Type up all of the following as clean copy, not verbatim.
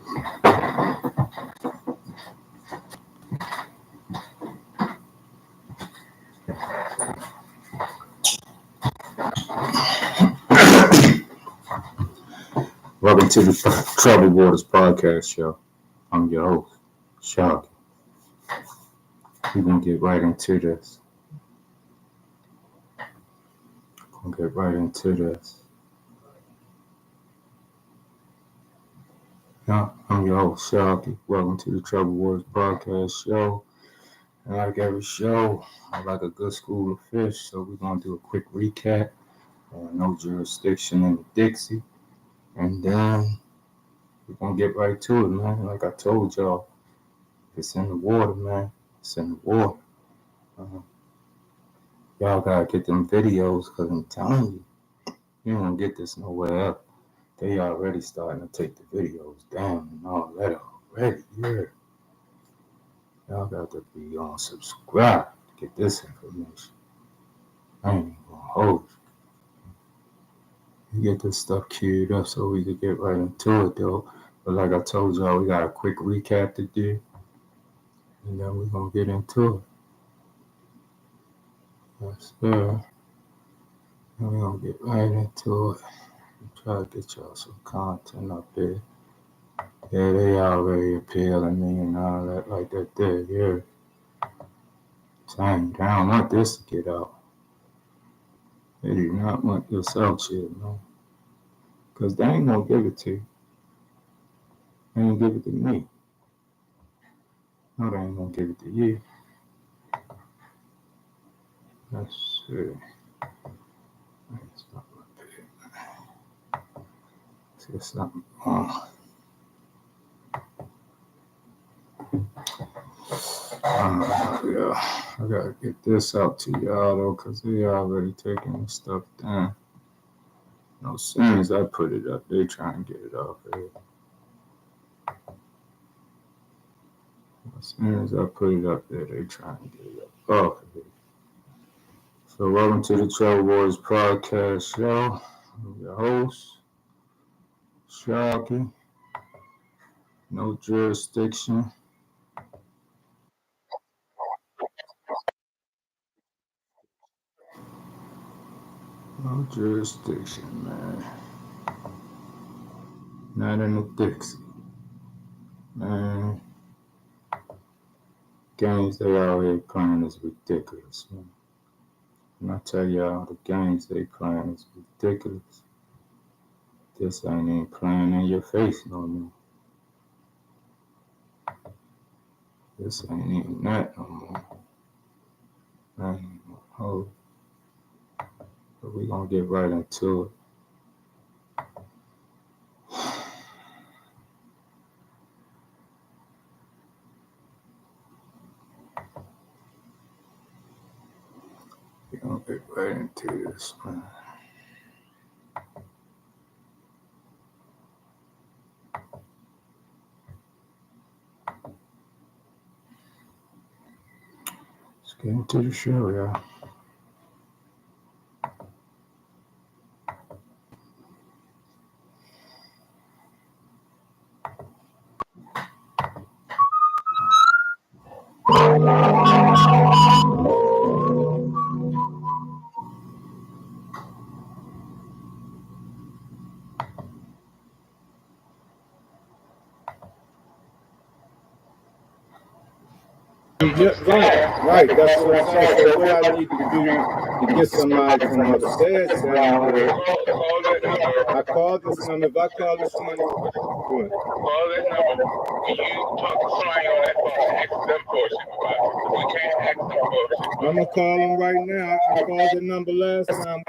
Welcome to the Troubled Waters podcast show. I'm your host, Shock. We're gonna get right into this. Yeah, I'm your host, Shocky. Welcome to the Troubled Waters podcast show. And like every show, I like a good school of fish, so we're gonna do a quick recap. No jurisdiction in the Dixie, and then we're gonna get right to it, man. Like I told y'all, it's in the water, man. It's in the water. Y'all gotta get them videos, cause I'm telling you, you ain't gonna get this nowhere else. They already starting to take the videos down and all that already. Yeah. Y'all got to be on subscribe to get this information. I ain't even gonna hold you. Get this stuff queued up so we can get right into it though. But like I told y'all, we got a quick recap to do. And then we're gonna get into it. Yes, sir. And we're gonna get right into it. Try to get y'all some content up there. Yeah, they already appealing me and all that like that there, yeah. Dang, I don't want this to get out. They do not want this out shit, man. Because they ain't gonna give it to you. They ain't give it to me. No, they ain't gonna give it to you. Let's see. Let's stop up here. See something wrong. Yeah, I gotta get this out to y'all though, because they already taking the stuff down. As soon as I put it up, they try and get it off of here. As soon as I put it up there, they try and get it up off of here. So welcome to the Troubled Waters podcast show. I'm your host, Shocky. No jurisdiction. No jurisdiction, man. Not in the Dixie. Man. Games they out here playing is ridiculous, man. And I tell y'all, the games they playing is ridiculous. This ain't even playing in your face no more. This ain't even that no more. I ain't even hold. But we gonna get right into it. We gonna get right into this, man. Let's get into the show, y'all. Yeah, right. That's what I'm saying. So what I need to do to get somebody from upstairs down here, I call this number. If I call this number, what? Call that number. When you talk to somebody on that phone, ask them for a supervisor. We can't ask them for a supervisor. I'm gonna call them right now. I called the number last time.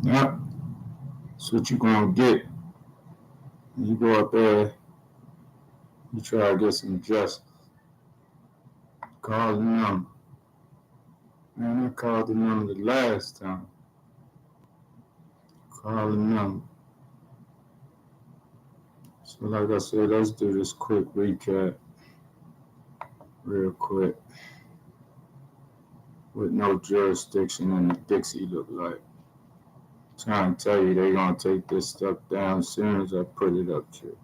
Yep. That's what you gonna get. You go up there, you try to get some justice. Call the number. Man, I called the number the last time. Call the number. So like I said, let's do this quick recap. Real quick. With no jurisdiction in the Dixie look like. trying to tell you they're gonna take this stuff down as soon as I put it up to.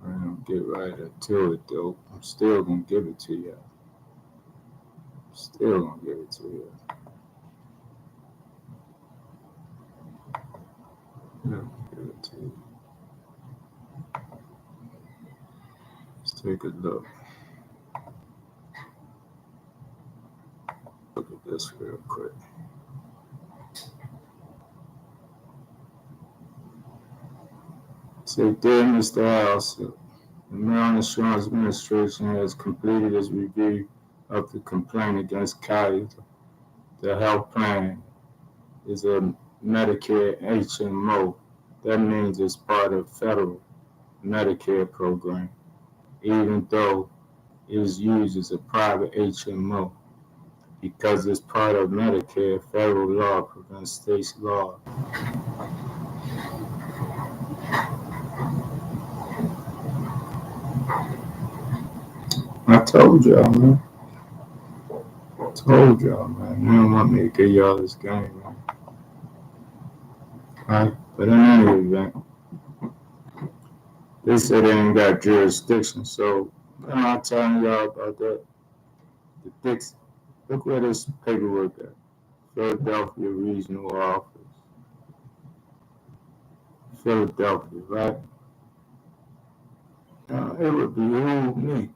I'm gonna get right into it though. I'm still gonna give it to you. Still gonna give it to you. Give it to you. Let's take a look. Look at this real quick. Say, dear Mr. House, the Maryland Insurance Administration has completed its review of the complaint against Kaiser. The health plan is a Medicare HMO. That means it's part of federal Medicare program, even though it is used as a private HMO. Because it's part of Medicare, federal law prevents state law. I told y'all, man. Told y'all, man. You don't want me to give y'all this game, man. Alright, but in any event, they said they ain't got jurisdiction, so I'm not telling y'all about that. The Dixie. Look where this paperwork at. Philadelphia Regional Office. Philadelphia, right? Now, it would behoove me.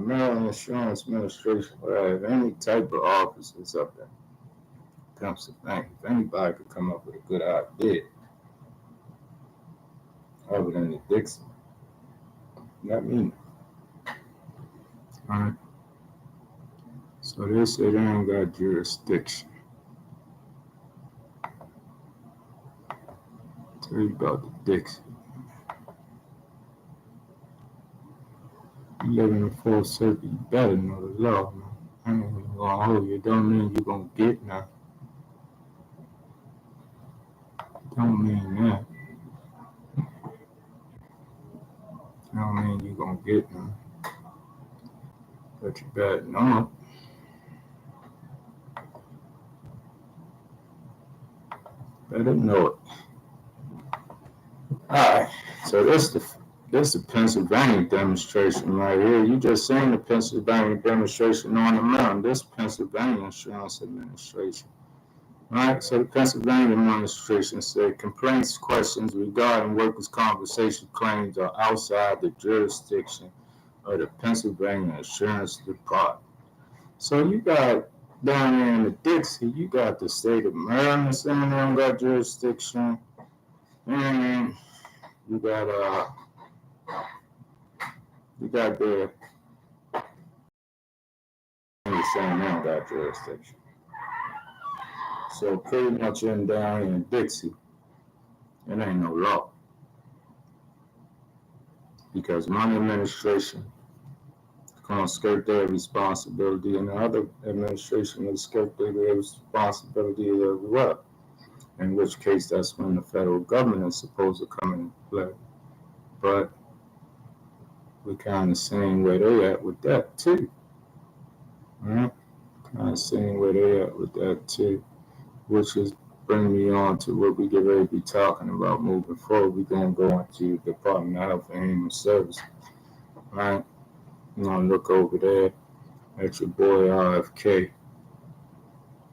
Maryland Insurance Administration will have any type of offices up there. Pennsylvania. If anybody could come up with a good idea, other than the Dixie, let me know. Alright. So they say they ain't got jurisdiction. Tell you about the Dixie. You live in the Fourth Circuit, you better know the law, man. I ain't even gonna hold you. Don't mean you're gonna get none. Don't mean that. Don't mean you're gonna get none. But you better know it. Better know it. Alright, so this the Pennsylvania demonstration right here. You just seen the Pennsylvania demonstration on the mountain. This Pennsylvania Insurance Administration. Alright, so the Pennsylvania Administration said complaints, questions regarding workers' compensation claims are outside the jurisdiction of the Pennsylvania Insurance Department. So you got down there in the Dixie, you got the state of Maryland saying they don't got jurisdiction, and you got the saying they don't got jurisdiction. So pretty much in down in Dixie, it ain't no law. Because my administration is going to skirt their responsibility, and the other administration will skirt their responsibility as well. In which case, that's when the federal government is supposed to come into play. But we're kind of seeing where they at with that too. Right? Kind of seeing where they at with that too, which is bring me on to what we get ready to be talking about moving forward. We're going to go into the Department of Health and Human Services. Right? You're going to look over there at your boy RFK,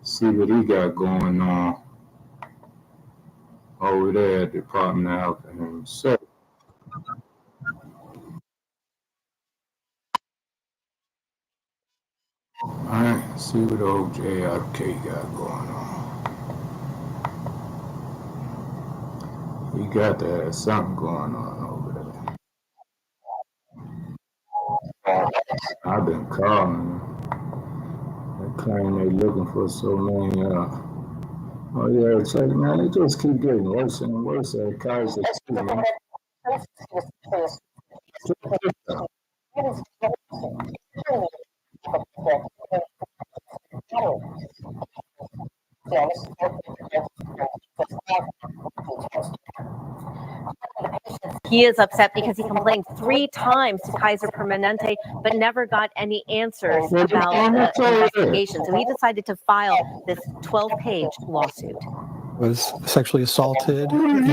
see what he got going on over there at the Department of Health and Human Services. Alright, see what old JRK got going on. He got to have something going on over there. I've been calling them. They claim they looking for so many, oh yeah, it's like, man, they just keep getting worse and worse at Kaiser too, man. He is upset because he complained 3 times to Kaiser Permanente, but never got any answers about the investigation. So he decided to file this 12-page lawsuit. Was sexually assaulted in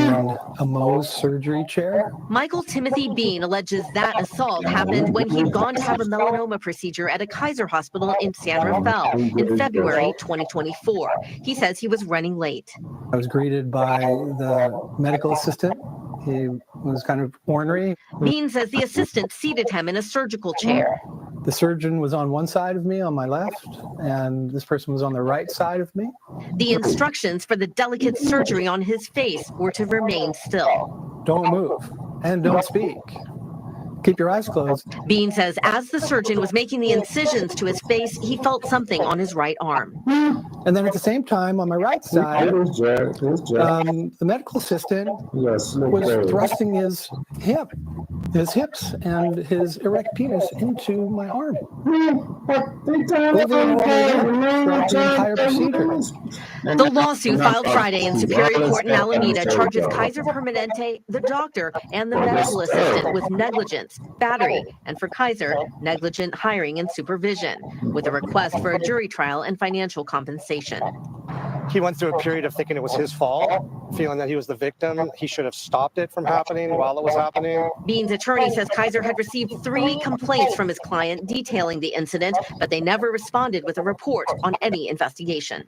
a Mohs surgery chair. Michael Timothy Bean alleges that assault happened when he'd gone to have a melanoma procedure at a Kaiser hospital in San Rafael in February 2024. He says he was running late. I was greeted by the medical assistant. He was kind of ornery. Bean says the assistant seated him in a surgical chair. The surgeon was on one side of me, on my left, and this person was on the right side of me. The instructions for the delicate surgery on his face were to remain still. Don't move and don't speak. Keep your eyes closed. Bean says as the surgeon was making the incisions to his face, he felt something on his right arm. And then at the same time, on my right side, the medical assistant was thrusting his hips and his erect penis into my arm. Over and over throughout the entire procedure. The lawsuit filed Friday in Superior Court in Alameda charges Kaiser Permanente, the doctor, and the medical assistant with negligence, battery, and for Kaiser, negligent hiring and supervision, with a request for a jury trial and financial compensation. He went through a period of thinking it was his fault, feeling that he was the victim. He should have stopped it from happening while it was happening. Bean's attorney says Kaiser had received 3 complaints from his client detailing the incident, but they never responded with a report on any investigation.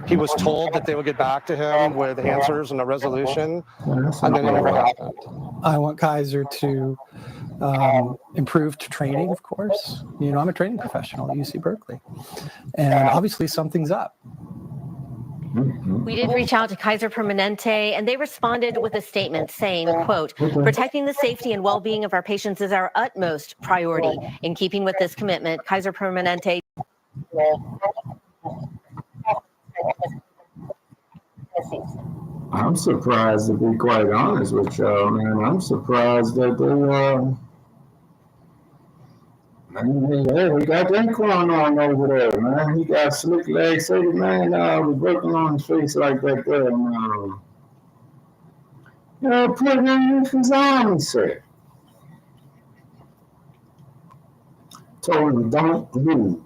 He was told that they would get back to him with answers and a resolution, and then it never happened. I want Kaiser to improve training, of course. You know, I'm a training professional at UC Berkeley, and obviously something's up. We did reach out to Kaiser Permanente, and they responded with a statement saying, quote, protecting the safety and well-being of our patients is our utmost priority. In keeping with this commitment, Kaiser Permanente. I'm surprised, to be quite honest with y'all, man. I'm surprised that they, man, we got that going on over there, man. He got slick legs. So the man was working on his face like that there. And, put it in his arm, he said. Told him, don't move.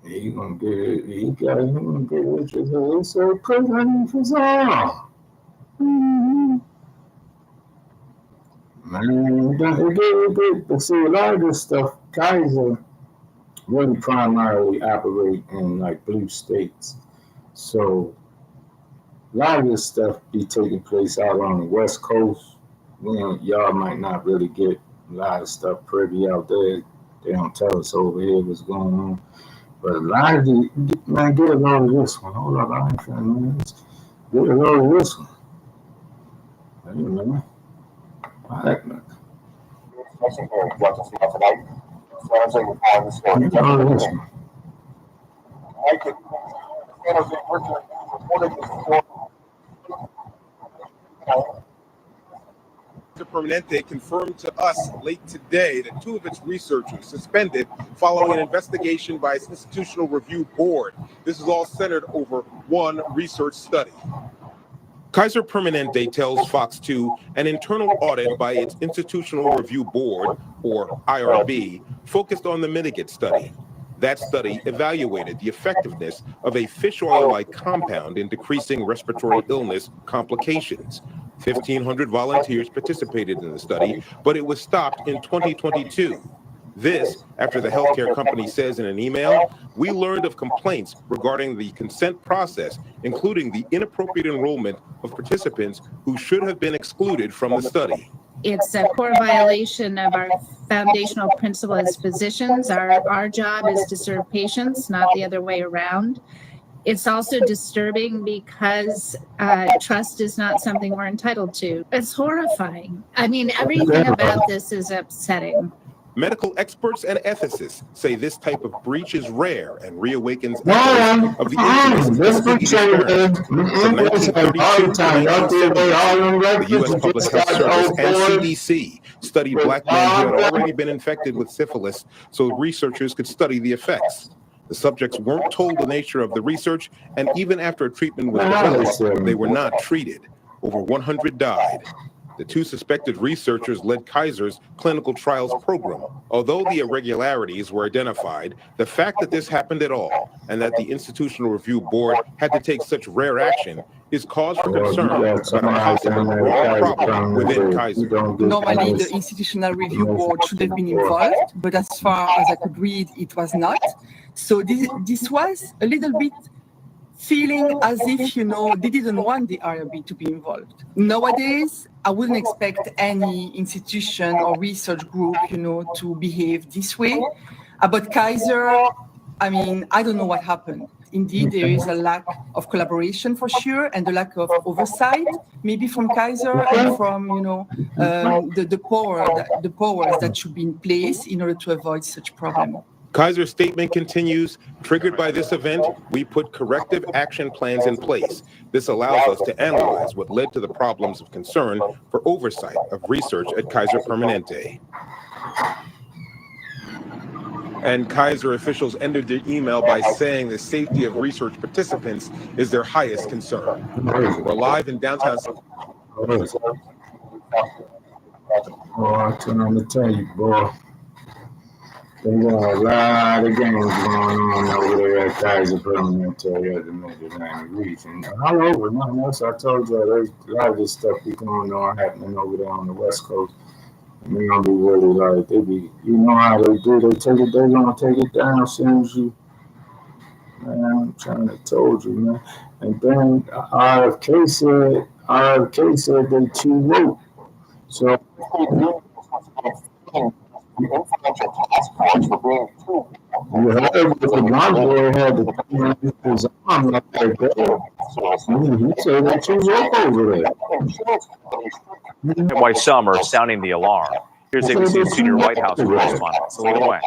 He gonna get it. He gonna get it with his head. So put it in his arm. Man, but see, a lot of this stuff, Kaiser really primarily operate in like blue states. So a lot of this stuff be taking place out on the West Coast. You know, y'all might not really get a lot of stuff privy out there. They don't tell us over here what's going on. But a lot of the, man, get a load of this one. Hold up, I ain't trying, man. Get a load of this one. I don't know. All right, man. Permanente confirmed to us late today that 2 of its researchers suspended following an investigation by its Institutional Review Board. This is all centered over 1 research study. Kaiser Permanente tells Fox 2 an internal audit by its Institutional Review Board, or IRB, focused on the Mitigate study. That study evaluated the effectiveness of a fish oil-like compound in decreasing respiratory illness complications. 1,500 volunteers participated in the study, but it was stopped in 2022. This, after the healthcare company says in an email, we learned of complaints regarding the consent process, including the inappropriate enrollment of participants who should have been excluded from the study. It's a core violation of our foundational principle as physicians. Our job is to serve patients, not the other way around. It's also disturbing because trust is not something we're entitled to. It's horrifying. I mean, everything about this is upsetting. Medical experts and ethicists say this type of breach is rare and reawakens echoes of the infamous experiment. From 1932 to 1970, the U.S. Public Health Service and CDC studied black men who had already been infected with syphilis so researchers could study the effects. The subjects weren't told the nature of the research, and even after a treatment was developed, they were not treated. Over 100 died. The two suspected researchers led Kaiser's clinical trials program. Although the irregularities were identified, the fact that this happened at all and that the Institutional Review Board had to take such rare action is cause for concern about a possible broader problem within Kaiser. Normally, the Institutional Review Board should have been involved, but as far as I could read, it was not. So this was a little bit feeling as if, they didn't want the IRB to be involved. Nowadays, I wouldn't expect any institution or research group, to behave this way. About Kaiser, I don't know what happened. Indeed, there is a lack of collaboration for sure, and a lack of oversight, maybe from Kaiser and from, the powers that should be in place in order to avoid such problem. Kaiser's statement continues, triggered by this event, we put corrective action plans in place. This allows us to analyze what led to the problems of concern for oversight of research at Kaiser Permanente. And Kaiser officials ended their email by saying the safety of research participants is their highest concern. We're live in downtown. I can tell you, boy. They got a lot of games going on over there at Kaiser Permanente at the Mid-Atlantic region. All over, nothing else. I told you, there's a lot of this stuff be going on happening over there on the West Coast. And they're going to be really like, they be, how they do, they're going to take it down as soon as you, man, I'm trying to told you, man. And then RFK said they too woke. So, you heard what the blonde boy had to put his arm like that. He said that too woke over there. Why some are sounding the alarm. Here's ABC's senior White House correspondent, Selena Wang.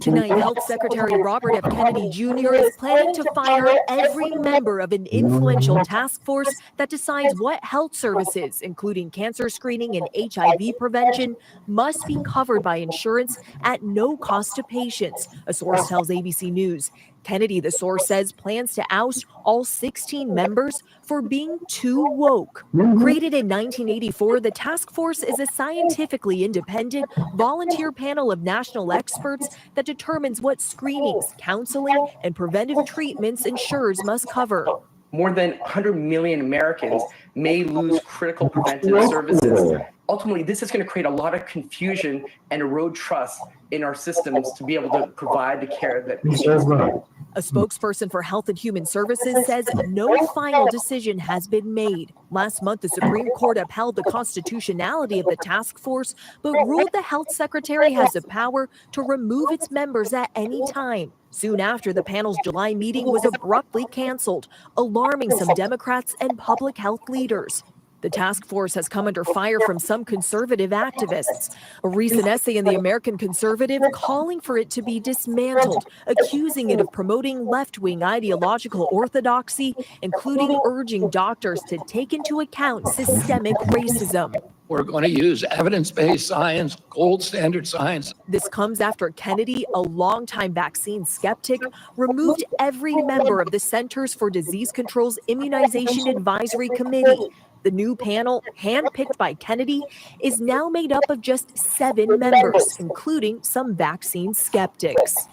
Tonight, Health Secretary Robert F. Kennedy Jr. is planning to fire every member of an influential task force that decides what health services, including cancer screening and HIV prevention, must be covered by insurance at no cost to patients, a source tells ABC News. Kennedy, the source says, plans to oust all 16 members for being too woke. Created in 1984, the task force is a scientifically independent, volunteer panel of national experts that determines what screenings, counseling, and preventive treatments insurers must cover. More than 100 million Americans may lose critical preventative services. Ultimately, this is going to create a lot of confusion and erode trust in our systems to be able to provide the care that patients need. A spokesperson for Health and Human Services says no final decision has been made. Last month, the Supreme Court upheld the constitutionality of the task force, but ruled the health secretary has the power to remove its members at any time. Soon after, the panel's July meeting was abruptly canceled, alarming some Democrats and public health leaders. The task force has come under fire from some conservative activists. A recent essay in the American Conservative calling for it to be dismantled, accusing it of promoting left-wing ideological orthodoxy, including urging doctors to take into account systemic racism. We're going to use evidence-based science, gold standard science. This comes after Kennedy, a longtime vaccine skeptic, removed every member of the Centers for Disease Control's Immunization Advisory Committee. The new panel, handpicked by Kennedy, is now made up of just 7 members, including some vaccine skeptics.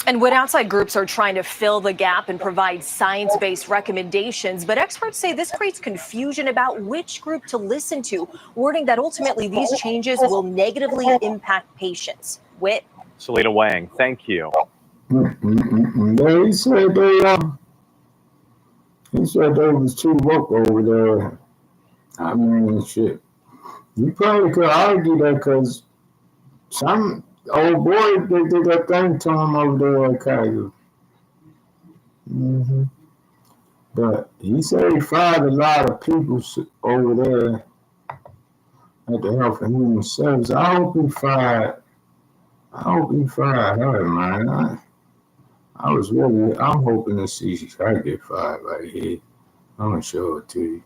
And when outside groups are trying to fill the gap and provide science-based recommendations, but experts say this creates confusion about which group to listen to, warning that ultimately these changes will negatively impact patients. Whit? Selena Wang, thank you. He said they was too woke over there. I mean, shit. You probably could argue that because some old boy, they did that thing to him over there at Kaiser. But he said he fired a lot of people over there at the Health and Human Services. I hope he fired her, man. I'm hoping to see her get fired right here. I'm going to show it to you.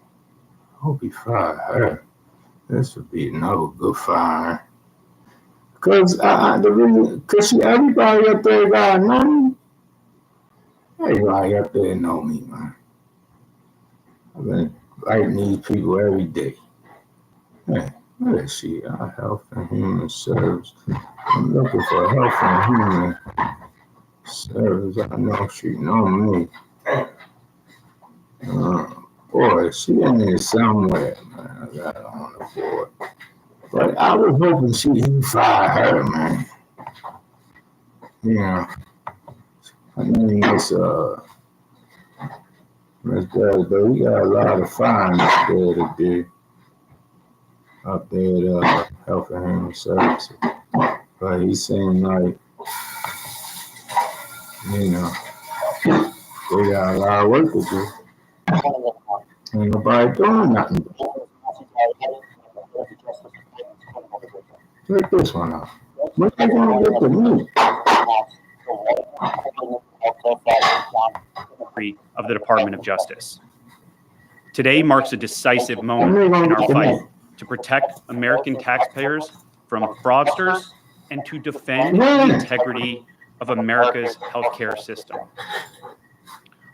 I hope he fired her. This would be another good fire. Because everybody up there got money. Everybody up there know me, man. I've been writing these people every day. Hey, where is she? Health and Human Service. I'm looking for Health and Human Service. I know she know me. Boy, she in there somewhere, man. I got her on the board. But I was hoping she'd fire her, man. Yeah. I mean, it's Miss Bell, but we got a lot of fines there to do up there at Health and Human Services. But he seemed like, you know, they got a lot of work to do. Ain't nobody doing nothing. Check this one out. What they gonna get to me? Of the Department of Justice. Today marks a decisive moment in our fight to protect American taxpayers from fraudsters and to defend the integrity of America's healthcare system.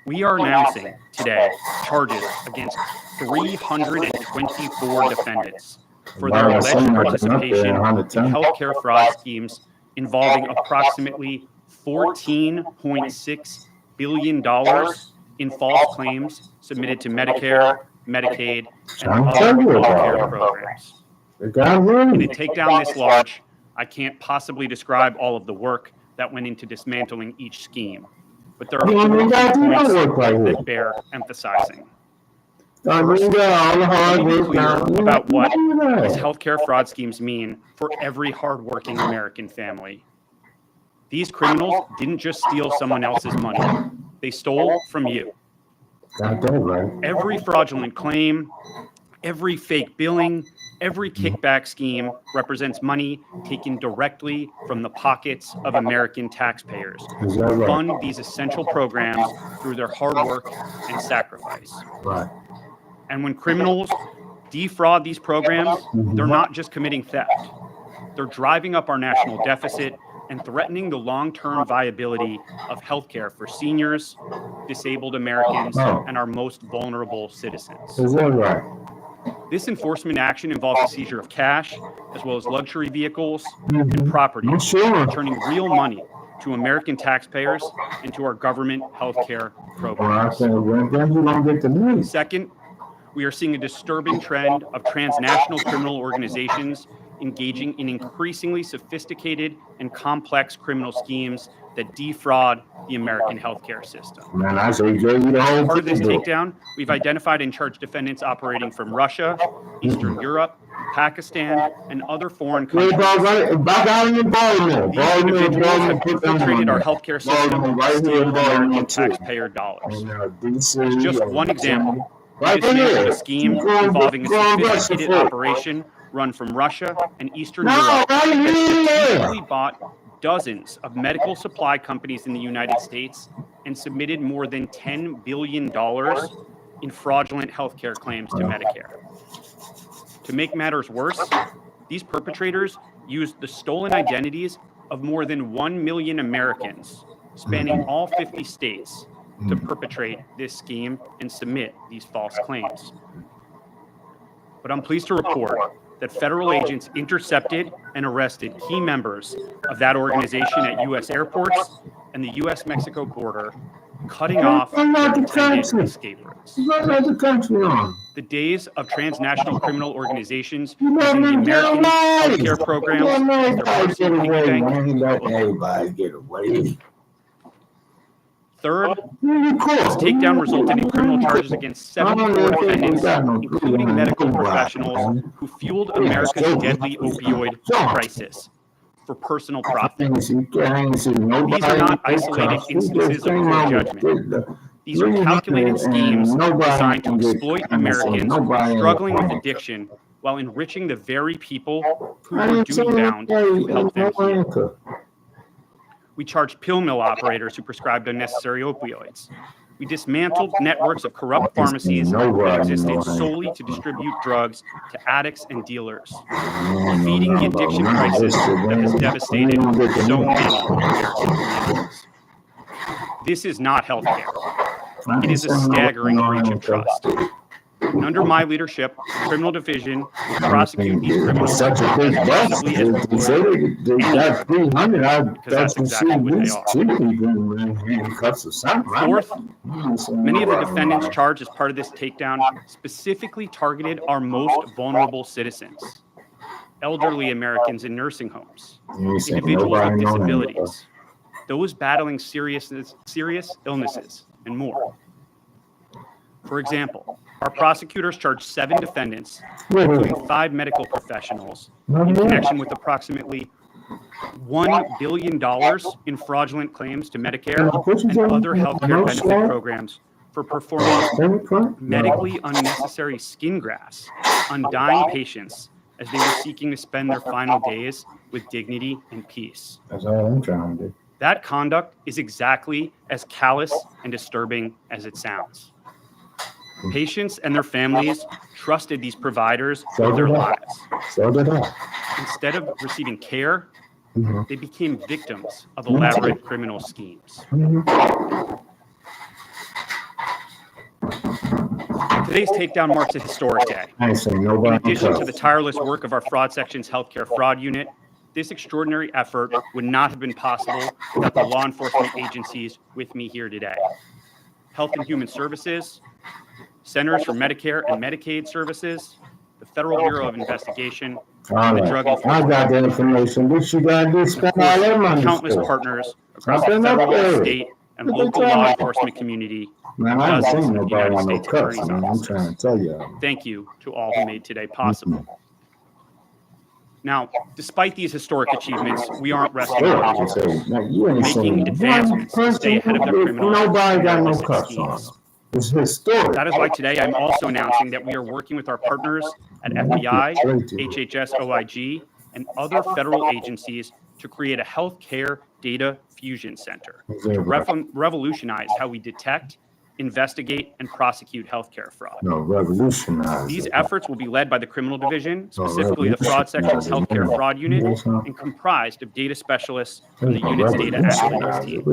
We are announcing today charges against 324 defendants for their alleged participation in healthcare fraud schemes involving approximately $14.6 billion in false claims submitted to Medicare, Medicaid, and other healthcare programs. In a takedown this large, I can't possibly describe all of the work that went into dismantling each scheme, but there are 4 key points that bear emphasizing. First, let me be clear about what these healthcare fraud schemes mean for every hardworking American family. These criminals didn't just steal someone else's money. They stole from you. Every fraudulent claim, every fake billing, every kickback scheme represents money taken directly from the pockets of American taxpayers who fund these essential programs through their hard work and sacrifice. And when criminals defraud these programs, they're not just committing theft. They're driving up our national deficit and threatening the long-term viability of healthcare for seniors, disabled Americans, and our most vulnerable citizens. This enforcement action involves the seizure of cash, as well as luxury vehicles and property, returning real money to American taxpayers and to our government healthcare programs. Second, we are seeing a disturbing trend of transnational criminal organizations engaging in increasingly sophisticated and complex criminal schemes that defraud the American healthcare system. As part of this takedown, we've identified and charged defendants operating from Russia, Eastern Europe, Pakistan, and other foreign countries. These individuals have infiltrated our healthcare system to steal American taxpayer dollars. As just one example, we dismantled a scheme involving a sophisticated operation run from Russia and Eastern Europe that strategically bought dozens of medical supply companies in the United States and submitted more than $10 billion in fraudulent healthcare claims to Medicare. To make matters worse, these perpetrators used the stolen identities of more than 1 million Americans spanning all 50 states to perpetrate this scheme and submit these false claims. But I'm pleased to report that federal agents intercepted and arrested key members of that organization at U.S. airports and the U.S.-Mexico border, cutting off their intended escape routes. The days of transnational criminal organizations using the American healthcare programs as their personal piggy bank. Everybody get away. Third, this takedown resulted in criminal charges against 74 defendants, including medical professionals who fueled America's deadly opioid crisis for personal profit. These are not isolated instances of poor judgment. These are calculated schemes designed to exploit Americans struggling with addiction while enriching the very people who were duty-bound to help them heal. We charged pill mill operators who prescribed unnecessary opioids. We dismantled networks of corrupt pharmacies that existed solely to distribute drugs to addicts and dealers, feeding the addiction crisis that has devastated so many American communities. This is not healthcare. It is a staggering breach of trust. And under my leadership, the criminal division will prosecute these criminals as aggressively as we would because that's exactly what they are. Fourth, many of the defendants charged as part of this takedown specifically targeted our most vulnerable citizens, elderly Americans in nursing homes, individuals with disabilities, those battling serious illnesses, and more. For example, our prosecutors charged 7 defendants, including 5 medical professionals, in connection with approximately $1 billion in fraudulent claims to Medicare and other healthcare benefit programs for performing medically unnecessary skin grafts on dying patients as they were seeking to spend their final days with dignity and peace. That's all I'm trying to do. That conduct is exactly as callous and disturbing as it sounds. Patients and their families trusted these providers with their lives. So did I. Instead of receiving care, they became victims of elaborate criminal schemes. Today's takedown marks a historic day. In addition to the tireless work of our fraud section's healthcare fraud unit, this extraordinary effort would not have been possible without the law enforcement agencies with me here today. Health and Human Services, Centers for Medicare and Medicaid Services, the Federal Bureau of Investigation, and the Drug Enforcement. I got the information. What you got to do? Spend all that money. Countless partners across the federal, state, and local law enforcement community. Man, I ain't seen nobody on no cuts, man. I'm trying to tell you. Thank you to all who made today possible. Now, despite these historic achievements, we aren't resting on our making advancements to stay ahead of the criminals. Nobody got no cuts on. It's historic. That is why today I'm also announcing that we are working with our partners at FBI, HHS OIG, and other federal agencies to create a healthcare data fusion center to revolutionize how we detect, investigate, and prosecute healthcare fraud. No, revolutionize. These efforts will be led by the criminal division, specifically the fraud section's healthcare fraud unit, and comprised of data specialists from the unit's data analytics team.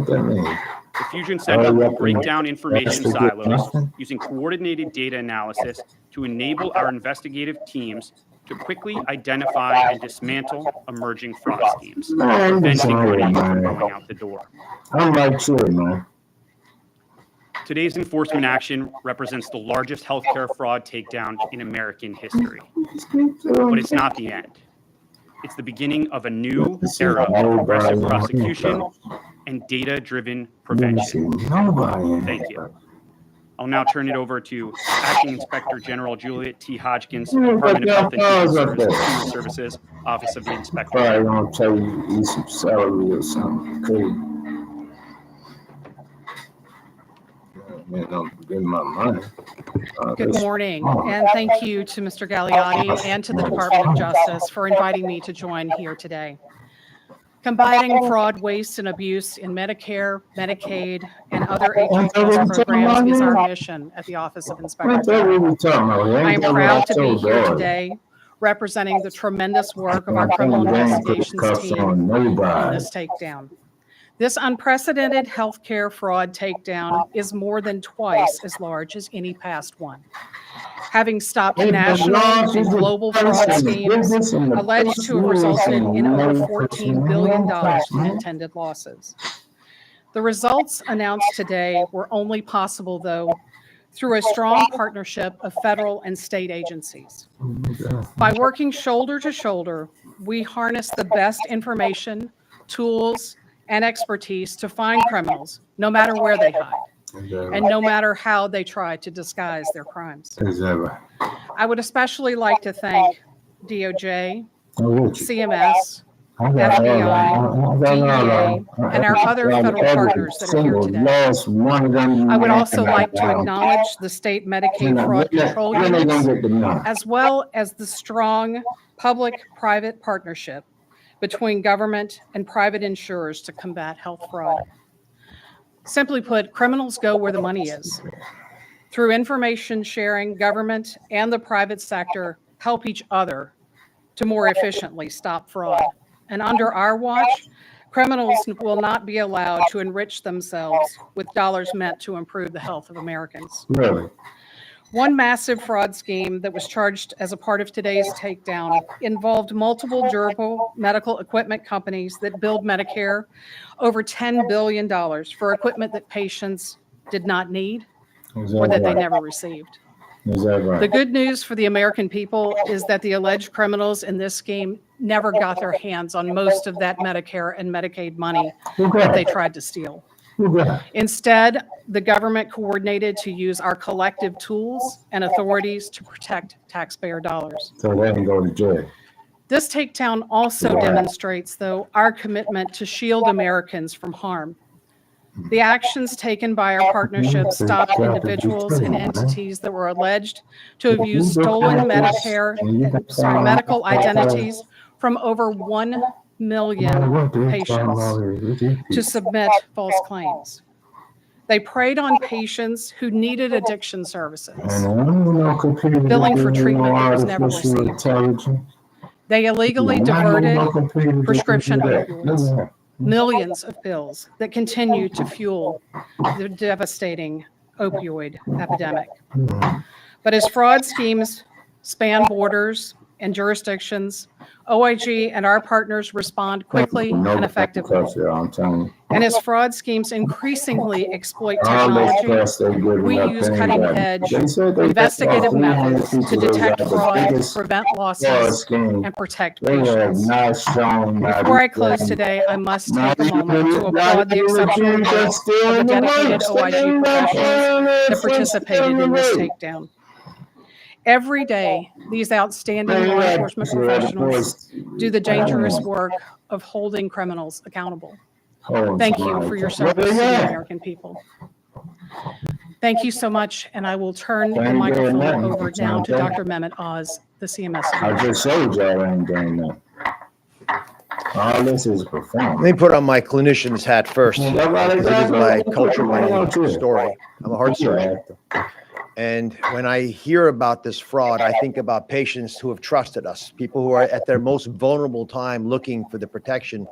The Fusion Center will break down information silos using coordinated data analysis to enable our investigative teams to quickly identify and dismantle emerging fraud schemes, preventing money from going out the door. I'm like sure, man. Today's enforcement action represents the largest healthcare fraud takedown in American history. But it's not the end. It's the beginning of a new era of aggressive prosecution and data-driven prevention. Thank you. I'll now turn it over to Acting Inspector General Juliet T. Hodgkins, Department of Health and Human Services, Office of the Inspector. Probably gonna tell you eat some celery or something crazy. Good morning, and thank you to Mr. Gagliotti and to the Department of Justice for inviting me to join here today. Combating fraud, waste, and abuse in Medicare, Medicaid, and other HHS programs is our mission at the Office of Inspector General. I am proud to be here today representing the tremendous work of our criminal investigations team on this takedown. This unprecedented healthcare fraud takedown is more than twice as large as any past one, having stopped national and global fraud schemes alleged to have resulted in over $14 billion in intended losses. The results announced today were only possible, though, through a strong partnership of federal and state agencies. By working shoulder to shoulder, we harness the best information, tools, and expertise to find criminals, no matter where they hide, and no matter how they try to disguise their crimes. I would especially like to thank DOJ, CMS, FBI, DEA, and our other federal partners that are here today. I would also like to acknowledge the state Medicaid fraud control units, as well as the strong public-private partnership between government and private insurers to combat health fraud. Simply put, criminals go where the money is. Through information sharing, government and the private sector help each other to more efficiently stop fraud. And under our watch, Criminals will not be allowed to enrich themselves with dollars meant to improve the health of Americans. Really? One massive fraud scheme that was charged as a part of today's takedown involved multiple durable medical equipment companies that billed Medicare over $10 billion for equipment that patients did not need or that they never received. Is that right? The good news for the American people is that the alleged criminals in this scheme never got their hands on most of that Medicare and Medicaid money that they tried to steal. Instead, the government coordinated to use our collective tools and authorities to protect taxpayer dollars. So they can go to jail. This takedown also demonstrates, though, our commitment to shield Americans from harm. The actions taken by our partnership stopped individuals and entities that were alleged to have used stolen medical identities from over 1 million patients to submit false claims. They preyed on patients who needed addiction services, billing for treatment that was never received. They illegally diverted prescription opioids, millions of pills that continue to fuel the devastating opioid epidemic. But as fraud schemes span borders and jurisdictions, OIG and our partners respond quickly and effectively. And as fraud schemes increasingly exploit technology, we use cutting-edge investigative methods to detect fraud, prevent losses, and protect patients. Before I close today, I must take a moment to applaud the exceptional work of the dedicated OIG professionals that participated in this takedown. Every day, these outstanding law enforcement professionals do the dangerous work of holding criminals accountable. Thank you for your service to the American people. Thank you so much, and I will turn the microphone over now to Dr. Mehmet Oz, the CMS. I just showed y'all I ain't doing that. All this is performance. Let me put on my clinician's hat first. This is my culture, my story. I'm a heart surgeon. And when I hear about this fraud, I think about patients who have trusted us, people who are at their most vulnerable time looking for the protection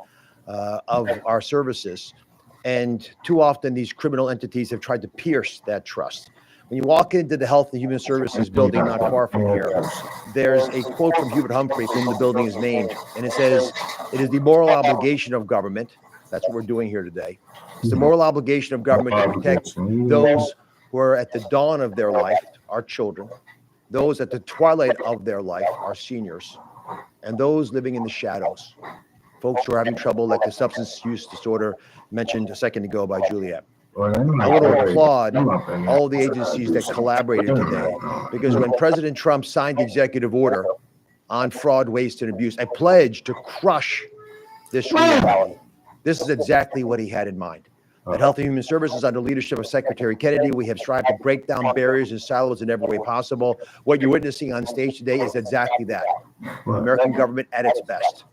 of our services. And too often these criminal entities have tried to pierce that trust. When you walk into the Health and Human Services building not far from here, there's a quote from Hubert Humphrey, whom the building is named, and it says, "It is the moral obligation of government," that's what we're doing here today, "it's the moral obligation of government to protect those who are at the dawn of their life, our children, those at the twilight of their life, our seniors, and those living in the shadows, folks who are having trouble like the substance use disorder mentioned a second ago by Juliet." I want to applaud all the agencies that collaborated today, because when President Trump signed the executive order on fraud, waste, and abuse, a pledge to crush this reality, this is exactly what he had in mind. At Health and Human Services, under leadership of Secretary Kennedy, we have strived to break down barriers and silos in every way possible. What you're witnessing on stage today is exactly that. The American government at its best,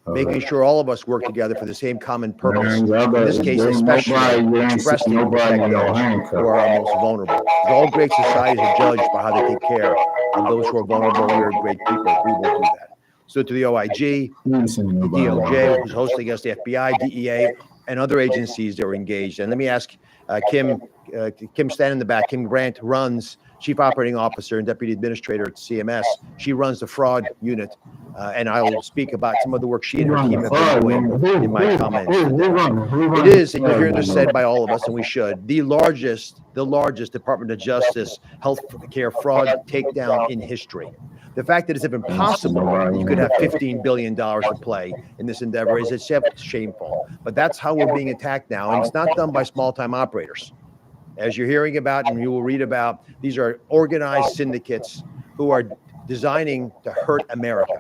making sure all of us work together for the same common purpose. In this case, especially expressing and protect those who are our most vulnerable. Because all great societies are judged by how they take care of those who are vulnerable. We are great people. We will do that. So to the OIG, the DOJ, who's hosting us, the FBI, DEA, and other agencies that were engaged. And let me ask Kim stand in the back. Kim Grant runs, Chief Operating Officer and Deputy Administrator at CMS. She runs the fraud unit. And I will speak about some of the work she and her team have been doing in my comments. It is, and you'll hear this said by all of us, and we should, the largest Department of Justice healthcare fraud takedown in history. The fact that it's even possible that you could have $15 billion to play in this endeavor is itself shameful. But that's how we're being attacked now. And it's not done by small-time operators. As you're hearing about and you will read about, these are organized syndicates who are designing to hurt America.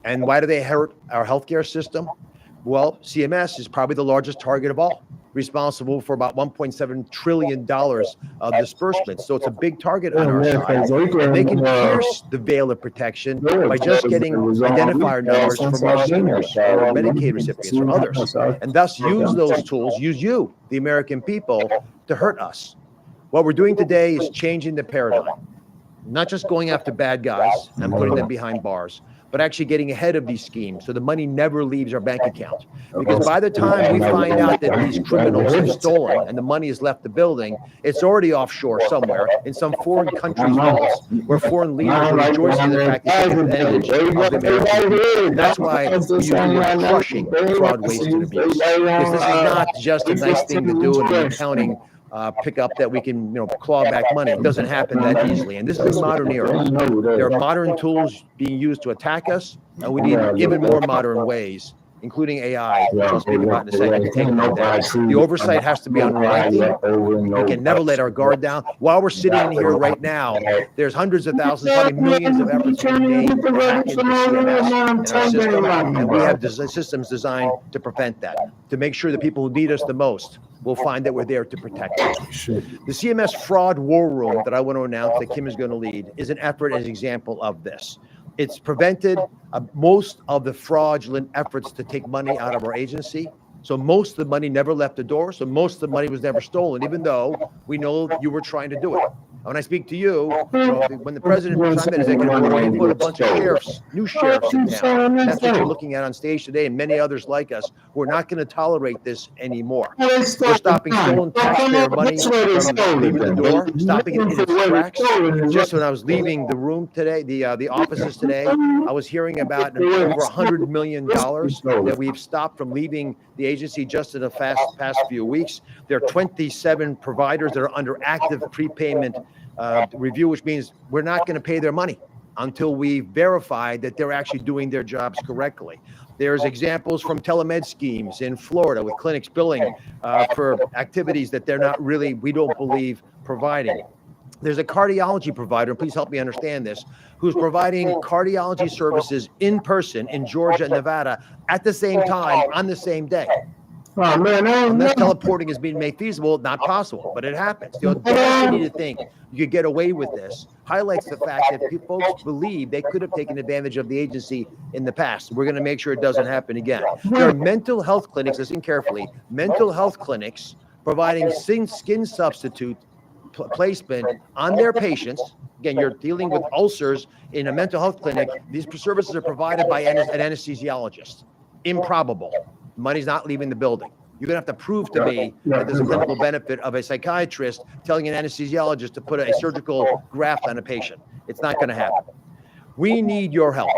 And why do they hurt our healthcare system? Well, CMS is probably the largest target of all, responsible for about $1.7 trillion of disbursements. So it's a big target on our side. And they can pierce the veil of protection by just getting identifier numbers from our seniors or Medicaid recipients or others, and thus use those tools, use you, the American people, to hurt us. What we're doing today is changing the paradigm, not just going after bad guys and putting them behind bars, but actually getting ahead of these schemes so the money never leaves our bank account. Because by the time we find out that these criminals have stolen and the money has left the building, it's already offshore somewhere in some foreign country's vaults where foreign leaders are rejoicing in the fact they take advantage of the American people. That's why we use the word crushing fraud, waste, and abuse. Because this is not just a nice thing to do in an accounting pickup that we can, claw back money. It doesn't happen that easily. And this is a modern era. There are modern tools being used to attack us, and we need even more modern ways, including AI, which I'll speak about in a second, to take them down. The oversight has to be unrelenting. We can never let our guard down. While we're sitting in here right now, there's hundreds of thousands, probably millions of efforts being made to hack into CMS and our system, and we have systems designed to prevent that, to make sure the people who need us the most will find that we're there to protect them. The CMS fraud war room that I want to announce that Kim is going to lead is an effort as an example of this. It's prevented most of the fraudulent efforts to take money out of our agency. So most of the money never left the door. So most of the money was never stolen, even though we know you were trying to do it. When I speak to you, when the president signed that executive order, he put a bunch of sheriffs, new sheriffs in town. That's what you're looking at on stage today, and many others like us who are not going to tolerate this anymore. We're stopping stolen taxpayer money from leaving the door, stopping it in its tracks. Just when I was leaving the room today, the offices today, I was hearing about over $100 million that we've stopped from leaving the agency just in the past few weeks. There are 27 providers that are under active prepayment review, which means we're not going to pay their money until we verify that they're actually doing their jobs correctly. There's examples from telemed schemes in Florida with clinics billing for activities that they're not really, we don't believe, providing. There's a cardiology provider, and please help me understand this, who's providing cardiology services in person in Georgia and Nevada at the same time on the same day. Oh, man, unless teleporting is being made feasible, not possible, but it happens. The audacity to think you could get away with this highlights the fact that folks believe they could have taken advantage of the agency in the past. We're going to make sure it doesn't happen again. There are mental health clinics, listen carefully, mental health clinics providing skin substitute placement on their patients. Again, you're dealing with ulcers in a mental health clinic. These services are provided by an anesthesiologist. Improbable. Money's not leaving the building. You're going to have to prove to me that there's a clinical benefit of a psychiatrist telling an anesthesiologist to put a surgical graft on a patient. It's not going to happen. We need your help.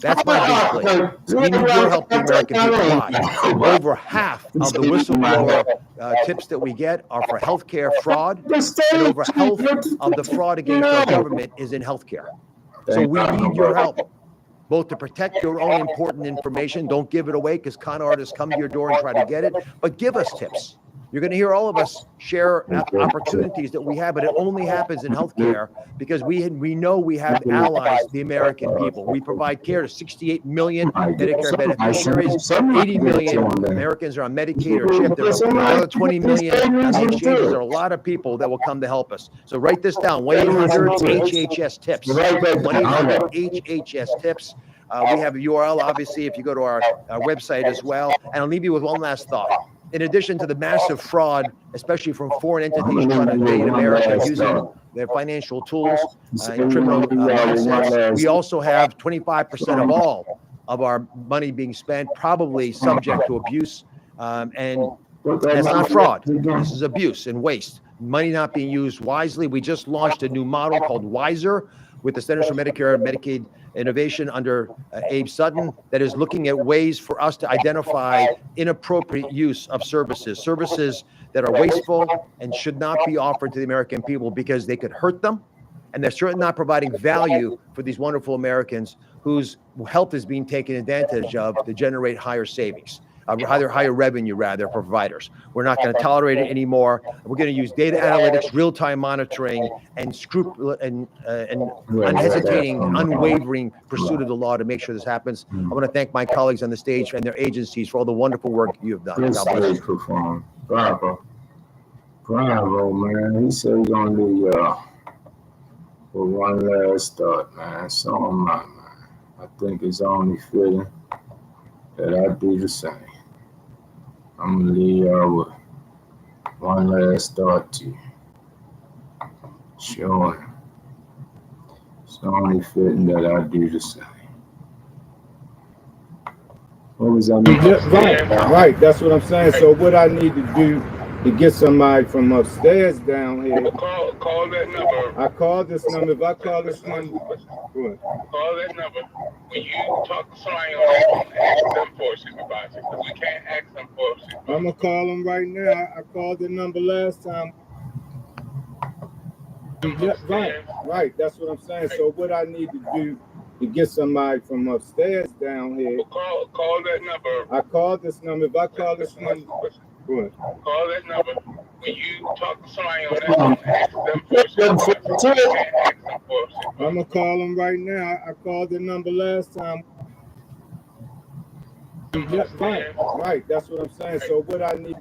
That's my big plea. We need your help, the American people. Why? Over half of the whistleblower tips that we get are for healthcare fraud, and over half of the fraud against our government is in healthcare. So we need your help, both to protect your own important information. Don't give it away because con artists come to your door and try to get it, but give us tips. You're going to hear all of us share opportunities that we have, but it only happens in healthcare because we know we have allies, the American people. We provide care to 68 million Medicare beneficiaries. 80 million Americans are on Medicaid or CHIP. There's another 20 million on the exchanges. There are a lot of people that will come to help us. So write this down, 1-800-HHS-TIPS. 1-800-HHS-TIPS. We have a URL, obviously, if you go to our website as well. And I'll leave you with one last thought. In addition to the massive fraud, especially from foreign entities trying to invade America using their financial tools and criminal assets, we also have 25% of all of our money being spent, probably subject to abuse. And that's not fraud. This is abuse and waste. Money not being used wisely. We just launched a new model called Wiser with the Centers for Medicare and Medicaid Innovation under Abe Sutton that is looking at ways for us to identify inappropriate use of services that are wasteful and should not be offered to the American people because they could hurt them. And they're certainly not providing value for these wonderful Americans whose health is being taken advantage of to generate higher savings. Higher revenue, rather, for providers. We're not going to tolerate it anymore. We're going to use data analytics, real-time monitoring, and unhesitating, unwavering pursuit of the law to make sure this happens. I want to thank my colleagues on the stage and their agencies for all the wonderful work you have done. God bless you. Bravo, man. He said he's going to do with one last thought, man. So am I, man. I think it's only fitting that I do the same. I'm going to leave y'all with one last thought to you. Sure. It's only fitting that I do the same. What was that? Yeah, right. That's what I'm saying. So what I need to do to get somebody from upstairs down here. Call that number. I called this number. If I call this number, go ahead. Call that number. When you talk to somebody on that phone, ask them for a supervisor. Because we can't ask them for a supervisor. I'm gonna call them right now. I called the number last time. Yeah, right. That's what I'm saying. So what I need to do to get somebody from upstairs down here. Call that number. I called this number. If I call this number, go ahead. Call that number. When you talk to somebody on that phone, ask them for a supervisor. We can't ask them for a supervisor. I'm gonna call them right now. I called the number last time. Yeah, right. That's what I'm saying. So what I need.